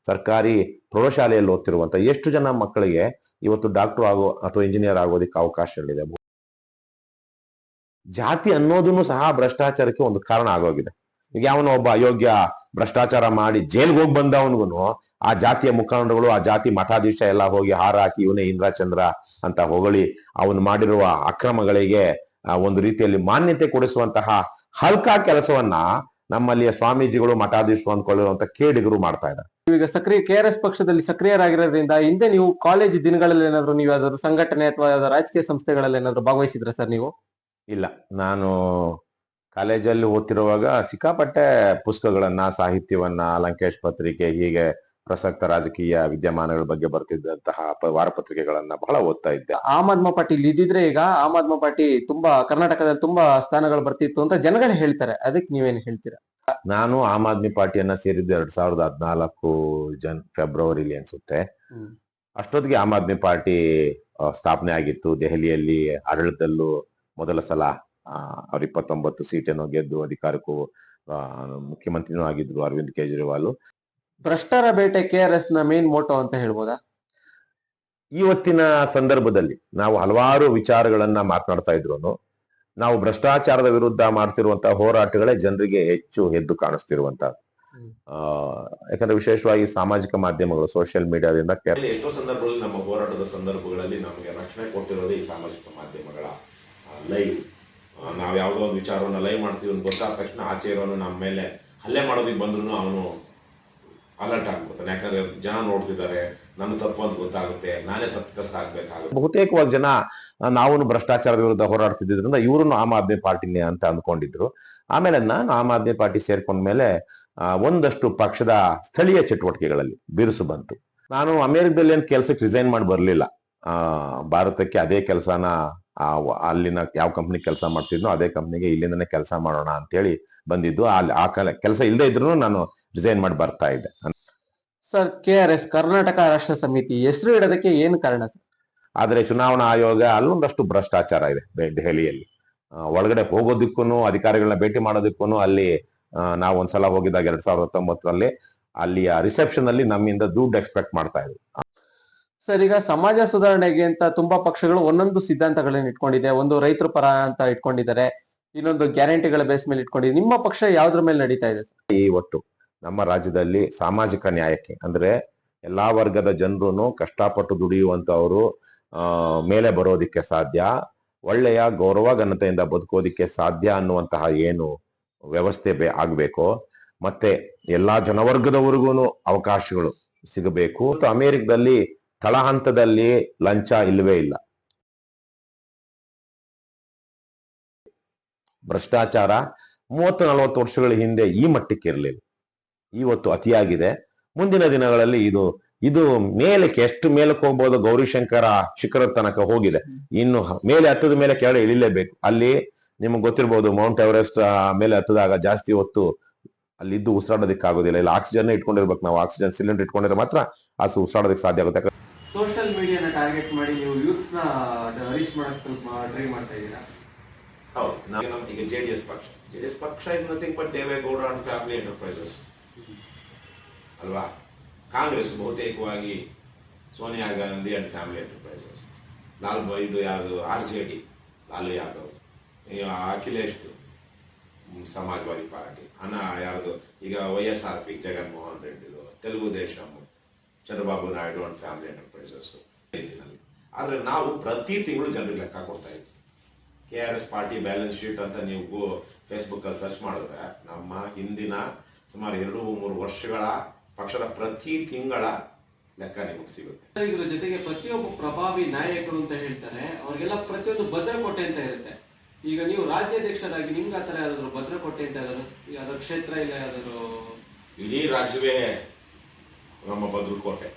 ಸರ್ಕಾರಿ ಪ್ರೌಢಶಾಲೆಯಲ್ಲಿ ಓದ್ತಿರುವಂತ ಎಷ್ಟು ಜನ ಮಕ್ಕಳಿಗೆ ಇವತ್ತು ಡಾಕ್ಟರ್ ಆಗೋ ಅಥವಾ ಇಂಜಿನಿಯರ್ ಆಗೋದಕ್ಕೆ ಅವಕಾಶಗಳಿದೆ. ಜಾತಿ ಅನ್ನೋದನ್ನು ಸಹ ಭ್ರಷ್ಟಾಚಾರಕ್ಕೆ ಒಂದು ಕಾರಣ ಆಗೋಗಿದೆ. ಈಗ ಯಾವನೋ ಒಬ್ಬ ಅಯೋಗ್ಯ ಭ್ರಷ್ಟಾಚಾರ ಮಾಡಿ ಜೈಲ್ಗೆ ಹೋಗಿ ಬಂದವನಿಗೂ ಆ ಜಾತಿಯ ಮುಖಂಡಗಳು, ಆ ಜಾತಿ ಮಠಾಧೀಶ ಎಲ್ಲ ಹೋಗಿ ಹಾರ ಹಾಕಿ ಇವನೇ ಇಂದ್ರಚಂದ್ರ ಅಂತ ಹೊಗಳಿ ಅವನು ಮಾಡಿರುವ ಅಕ್ರಮಗಳಿಗೆ ಒಂದು ರೀತಿಯಲ್ಲಿ ಮಾನ್ಯತೆ ಕೊಡಿಸುವಂತಹ ಹಲ್ಕಾ ಕೆಲಸವನ್ನ ನಮ್ಮಲ್ಲಿಯ ಸ್ವಾಮೀಜಿಗಳು, ಮಠಾಧೀಶರು ಅಂದ್ಕೊಳ್ಳಿರುವಂತ ಕೇಡಿಗರು ಮಾಡ್ತಾ ಇದ್ದಾರೆ. ಈಗ ಸಕ್ರಿಯ KRS ಪಕ್ಷದಲ್ಲಿ ಸಕ್ರಿಯರಾಗಿರೋದ್ರಿಂದ ಹಿಂದೆ ನೀವು ಕಾಲೇಜ್ ದಿನಗಳಲ್ಲಿ ಏನಾದ್ರು ನೀವು ಯಾವ್ದಾದ್ರು ಸಂಘಟನೆ ಅಥವಾ ಯಾವ್ದಾದ್ರು ರಾಜಕೀಯ ಸಂಸ್ಥೆಗಳಲ್ಲಿ ಏನಾದ್ರು ಭಾಗವಹಿಸಿದ್ರ ಸರ್ ನೀವು? ಇಲ್ಲ, ನಾನು ಕಾಲೇಜಲ್ಲಿ ಓದ್ತಿರುವಾಗ ಸಿಕ್ಕಾಪಟ್ಟೆ ಪುಸ್ತಕಗಳನ್ನ, ಸಾಹಿತ್ಯವನ್ನ, ಲಂಕೇಶ್ ಪತ್ರಿಕೆ, ಹೀಗೆ ಪ್ರಸಕ್ತ ರಾಜಕೀಯ ವಿದ್ಯಮಾನಗಳ ಬಗ್ಗೆ ಬರ್ತಿದ್ದಂತಹ ವಾರಪತ್ರಿಕೆಗಳನ್ನ ಬಹಳ ಓದ್ತಾ ಇದ್ದೆ. ಆಮ್ ಆದ್ಮಿ ಪಾರ್ಟಿ ಇದ್ದಿದ್ರೆ ಈಗ ಆಮ್ ಆದ್ಮಿ ಪಾರ್ಟಿ ತುಂಬಾ ಕರ್ನಾಟಕದಲ್ಲಿ ತುಂಬಾ ಸ್ಥಾನಗಳು ಬರ್ತಿತ್ತು ಅಂತ ಜನಗಳು ಹೇಳ್ತಾರೆ, ಅದಕ್ಕೆ ನೀವೇನು ಹೇಳ್ತೀರಾ? ನಾನು ಆಮ್ ಆದ್ಮಿ ಪಾರ್ಟಿಯನ್ನ ಸೇರಿದ್ದು 2014 ಫೆಬ್ರವರಿಲಿ ಅನ್ಸುತ್ತೆ. ಅಷ್ಟೊತ್ತಿಗೆ ಆಮ್ ಆದ್ಮಿ ಪಾರ್ಟಿ ಸ್ಥಾಪನೆ ಆಗಿತ್ತು. ದೆಹಲಿಯಲ್ಲಿ ಆಡಳಿತದಲ್ಲೂ ಮೊದಲ ಸಲ ಅವ್ರು 29 ಸೀಟನ್ನು ಗೆದ್ದು ಅಧಿಕಾರಕ್ಕೂ ಮುಖ್ಯಮಂತ್ರಿನೂ ಆಗಿದ್ರು ಅರವಿಂದ್ ಕೇಜ್ರಿವಾಲ್. ಭ್ರಷ್ಟರ ಬೇಟೆ KRS ನ ಮೇನ್ ಮೋಟೋ ಅಂತ ಹೇಳ್ಬೋದಾ? ಇವತ್ತಿನ ಸಂದರ್ಭದಲ್ಲಿ ನಾವು ಹಲವಾರು ವಿಚಾರಗಳನ್ನ ಮಾತನಾಡ್ತಾ ಇದ್ರು ನಾವು ಭ್ರಷ್ಟಾಚಾರದ ವಿರುದ್ಧ ಮಾಡ್ತಿರುವಂತಹ ಹೋರಾಟಗಳೇ ಜನರಿಗೆ ಹೆಚ್ಚು ಎದ್ದು ಕಾಣಿಸ್ತಿರುವಂತ. ಯಾಕಂದ್ರೆ ವಿಶೇಷವಾಗಿ ಸಾಮಾಜಿಕ ಮಾಧ್ಯಮಗಳು, ಸೋಷಿಯಲ್ ಮೀಡಿಯಾದಿಂದ ಎಷ್ಟೋ ಸಂದರ್ಭಗಳಲ್ಲಿ ನಮ್ಮ ಹೋರಾಟದ ಸಂದರ್ಭಗಳಲ್ಲಿ ನಮಗೆ ರಕ್ಷಣೆ ಕೊಟ್ಟಿರೋದೇ ಈ ಸಾಮಾಜಿಕ ಮಾಧ್ಯಮಗಳ ಲೈವ್. ನಾವು ಯಾವುದೋ ಒಂದು ವಿಚಾರವನ್ನು ಲೈವ್ ಮಾಡ್ತೀವಿ ಅಂತ ಗೊತ್ತಾದ ತಕ್ಷಣ ಆಚೆ ಇರೋನು ನಮ್ಮ ಮೇಲೆ ಹಲ್ಲೆ ಮಾಡೋದಕ್ಕೆ ಬಂದ್ರು ಅವನು ಅಲರ್ಟ್ ಆಗ್ಬಿಡ್ತಾನೆ. ಯಾಕಂದ್ರೆ ಜನ ನೋಡ್ತಿದ್ದಾರೆ, ನನ್ನ ತಪ್ಪು ಅಂತ ಗೊತ್ತಾಗುತ್ತೆ, ನಾನೇ ತಪ್ಪಿತಸ್ಥ ಆಗ್ಬೇಕಾಗುತ್ತೆ. ಬಹುತೇಕವಾಗಿ ಜನ ನಾವು ಭ್ರಷ್ಟಾಚಾರದ ವಿರುದ್ಧ ಹೋರಾಡ್ತಿದ್ರಿಂದ ಇವ್ರನ್ನು ಆಮ್ ಆದ್ಮಿ ಪಾರ್ಟಿನೇ ಅಂತ ಅಂದ್ಕೊಂಡಿದ್ರು. ಆಮೇಲೆ ನಾನು ಆಮ್ ಆದ್ಮಿ ಪಾರ್ಟಿ ಸೇರ್ಕೊಂಡ್ಮೇಲೆ ಒಂದಷ್ಟು ಪಕ್ಷದ ಸ್ಥಳೀಯ ಚಟುವಟಿಕೆಗಳಲ್ಲಿ ಬಿರುಸು ಬಂತು. ನಾನು ಅಮೆರಿಕದಲ್ಲಿ ಏನ್ ಕೆಲಸಕ್ಕೆ ರಿಸೈನ್ ಮಾಡಿ ಬರ್ಲಿಲ್ಲ. ಭಾರತಕ್ಕೆ ಅದೇ ಕೆಲಸನ ಅಲ್ಲಿನ ಯಾವ ಕಂಪ್ನಿ ಕೆಲಸ ಮಾಡ್ತಿದ್ನೋ ಅದೇ ಕಂಪ್ನಿಗೆ ಇಲ್ಲಿಂದನೇ ಕೆಲಸ ಮಾಡೋಣ ಅಂತೇಳಿ ಬಂದಿದ್ದು. ಅಲ್ಲಿ ಆ ಕೆಲಸ ಇಲ್ಲದೆ ಇದ್ರು ನಾನು ರಿಸೈನ್ ಮಾಡಿ ಬರ್ತಾ ಇದ್ದೆ. ಸರ್, KRS ಕರ್ನಾಟಕ ರಾಷ್ಟ್ರ ಸಮಿತಿ ಹೆಸರು ಇಡೋದಕ್ಕೆ ಏನು ಕಾರಣ ಸರ್? ಆದ್ರೆ ಚುನಾವಣಾ ಆಯೋಗ ಅಲ್ಲೊಂದಷ್ಟು ಭ್ರಷ್ಟಾಚಾರ ಇದೆ ದೆಹಲಿಯಲ್ಲಿ. ಒಳಗಡೆ ಹೋಗೋದಕ್ಕೂ, ಅಧಿಕಾರಿಗಳನ್ನ ಭೇಟಿ ಮಾಡೋದಕ್ಕೂ ಅಲ್ಲಿ ನಾವು ಒಂದ್ಸಲ ಹೋಗಿದ್ದಾಗ 2019ರಲ್ಲಿ ಅಲ್ಲಿಯ ರಿಸೆಪ್ಷನ್ ಅಲ್ಲಿ ನಮ್ಮಿಂದ ದುಡ್ಡು ಎಕ್ಸ್ಪೆಕ್ಟ್ ಮಾಡ್ತಾ ಇದ್ರು. ಸರ್, ಈಗ ಸಮಾಜ ಸುಧಾರಣೆಗೆ ಅಂತ ತುಂಬಾ ಪಕ್ಷಗಳು ಒಂದೊಂದು ಸಿದ್ಧಾಂತಗಳನ್ನ ಇಟ್ಕೊಂಡಿದೆ. ಒಂದು ರೈತರ ಪರ ಅಂತ ಇಟ್ಕೊಂಡಿದ್ದಾರೆ, ಇನ್ನೊಂದು ಗ್ಯಾರಂಟಿಗಳ ಬೇಸ್ ಮೇಲೆ ಇಟ್ಕೊಂಡಿದೆ. ನಿಮ್ಮ ಪಕ್ಷ ಯಾವ್ದ್ರ ಮೇಲೆ ನಡೀತಾ ಇದೆ ಸರ್? ಇವತ್ತು ನಮ್ಮ ರಾಜ್ಯದಲ್ಲಿ ಸಾಮಾಜಿಕ ನ್ಯಾಯಕ್ಕೆ, ಅಂದ್ರೆ ಎಲ್ಲಾ ವರ್ಗದ ಜನರು ಕಷ್ಟಪಟ್ಟು ದುಡಿಯುವಂತವರು ಮೇಲೆ ಬರೋದಿಕ್ಕೆ ಸಾಧ್ಯ, ಒಳ್ಳೆಯ ಗೌರವ ಘನತೆಯಿಂದ ಬದುಕೋದಿಕ್ಕೆ ಸಾಧ್ಯ ಅನ್ನುವಂತಹ ಏನು ವ್ಯವಸ್ಥೆ ಆಗ್ಬೇಕೋ, ಮತ್ತೆ ಎಲ್ಲಾ ಜನವರ್ಗದವರೆಗೂ ಅವಕಾಶಗಳು ಸಿಗಬೇಕು. ಅಮೆರಿಕದಲ್ಲಿ ತಳಹಂತದಲ್ಲಿ ಲಂಚ ಇಲ್ಲವೇ ಇಲ್ಲ. ಭ್ರಷ್ಟಾಚಾರ 30-40 ವರ್ಷಗಳ ಹಿಂದೆ ಈ ಮಟ್ಟಕ್ಕೆ ಇರಲಿಲ್ಲ, ಇವತ್ತು ಅತಿಯಾಗಿದೆ. ಮುಂದಿನ ದಿನಗಳಲ್ಲಿ ಇದು ಮೇಲಕ್ಕೆ ಎಷ್ಟು ಮೇಲಕ್ಕೆ ಹೋಗ್ಬೋದು, ಗೌರಿಶಂಕರ ಶಿಖರದ ತನಕ ಹೋಗಿದೆ. ಇನ್ನು ಮೇಲೆ ಹತ್ತದ ಮೇಲೆ ಕೆಳಗೆ ಇಳಿಲೇಬೇಕು. ಅಲ್ಲಿ ನಿಮ್ಗೆ ಗೊತ್ತಿರ್ಬೋದು, ಮೌಂಟ್ ಎವರೆಸ್ಟ್ ಮೇಲೆ ಹತ್ತದಾಗ ಜಾಸ್ತಿ ಹೊತ್ತು ಅಲ್ಲಿದ್ದು ಉಸಿರಾಡೋದಕ್ಕಾಗೋದಿಲ್ಲ. ಇಲ್ಲ ಆಕ್ಸಿಜನ್ ಇಟ್ಕೊಂಡಿರ್ಬೇಕು. ನಾವು ಆಕ್ಸಿಜನ್ ಸಿಲಿಂಡರ್ ಇಟ್ಕೊಂಡಿರೋ ಮಾತ್ರ ಉಸಿರಾಡೋದಕ್ಕೆ ಸಾಧ್ಯ ಆಗುತ್ತೆ. ಸೋಷಿಯಲ್ ಮೀಡಿಯಾನ ಟಾರ್ಗೆಟ್ ಮಾಡಿ ನೀವು ಯೂತ್ಸ್ ನ ರೀಚ್ ಮಾಡಕ್ಕೆ ಟ್ರೈ ಮಾಡ್ತಾ ಇದ್ದೀರಾ? ಹೌದು, ಈಗ JDS ಪಕ್ಷ is nothing but Deve Gowda and family enterprises ಅಲ್ವಾ. ಕಾಂಗ್ರೆಸ್ ಬಹುತೇಕವಾಗಿ Sonia Gandhi and family enterprises. ಇದು ಯಾವುದು RJD, ಲಾಲು ಯಾದವ್, ಅಖಿಲೇಶ್ ಸಮಾಜವಾದಿ ಪಾರ್ಟಿ, ಯಾವುದು ಈಗ YSRP ಜಗನ್ಮೋಹನ್ ರೆಡ್ಡಿದು, Telugu Desam Chandrababu Naidu and family enterprises ರೀತಿಯಲ್ಲಿ. ಆದ್ರೆ ನಾವು ಪ್ರತಿ ತಿಂಗಳು ಜನರಿಗೆ ಲೆಕ್ಕ ಕೊಡ್ತಾ ಇದ್ವಿ. KRS ಪಾರ್ಟಿ ಬ್ಯಾಲೆನ್ಸ್ ಶೀಟ್ ಅಂತ ನೀವು ಫೇಸ್ಬುಕ್ ಅಲ್ಲಿ ಸರ್ಚ್ ಮಾಡಿದ್ರೆ ನಮ್ಮ ಹಿಂದಿನ ಸುಮಾರು 2-3 ವರ್ಷಗಳ ಪಕ್ಷದ ಪ್ರತಿ ತಿಂಗಳ ಲೆಕ್ಕ ನಿಮಗೆ ಸಿಗುತ್ತೆ. ಇದ್ರ ಜೊತೆಗೆ ಪ್ರತಿಯೊಬ್ಬ ಪ್ರಭಾವಿ ನಾಯಕರು ಅಂತ ಹೇಳ್ತಾರೆ, ಅವ್ರಿಗೆಲ್ಲ ಪ್ರತಿಯೊಂದು ಭದ್ರಕೋಟೆ ಅಂತ ಇರುತ್ತೆ. ಈಗ ನೀವು ರಾಜ್ಯಾಧ್ಯಕ್ಷರಾಗಿ ನಿಮ್ಗೆ ಆತರ ಯಾವ್ದಾದ್ರು ಭದ್ರಕೋಟೆ ಅಂತ ಯಾವ್ದಾದ್ರು ಕ್ಷೇತ್ರ ಇಲ್ಲ ಯಾವ್ದಾದ್ರು? ಇಡೀ ರಾಜ್ಯವೇ ನಮ್ಮ ಭದ್ರಕೋಟೆ.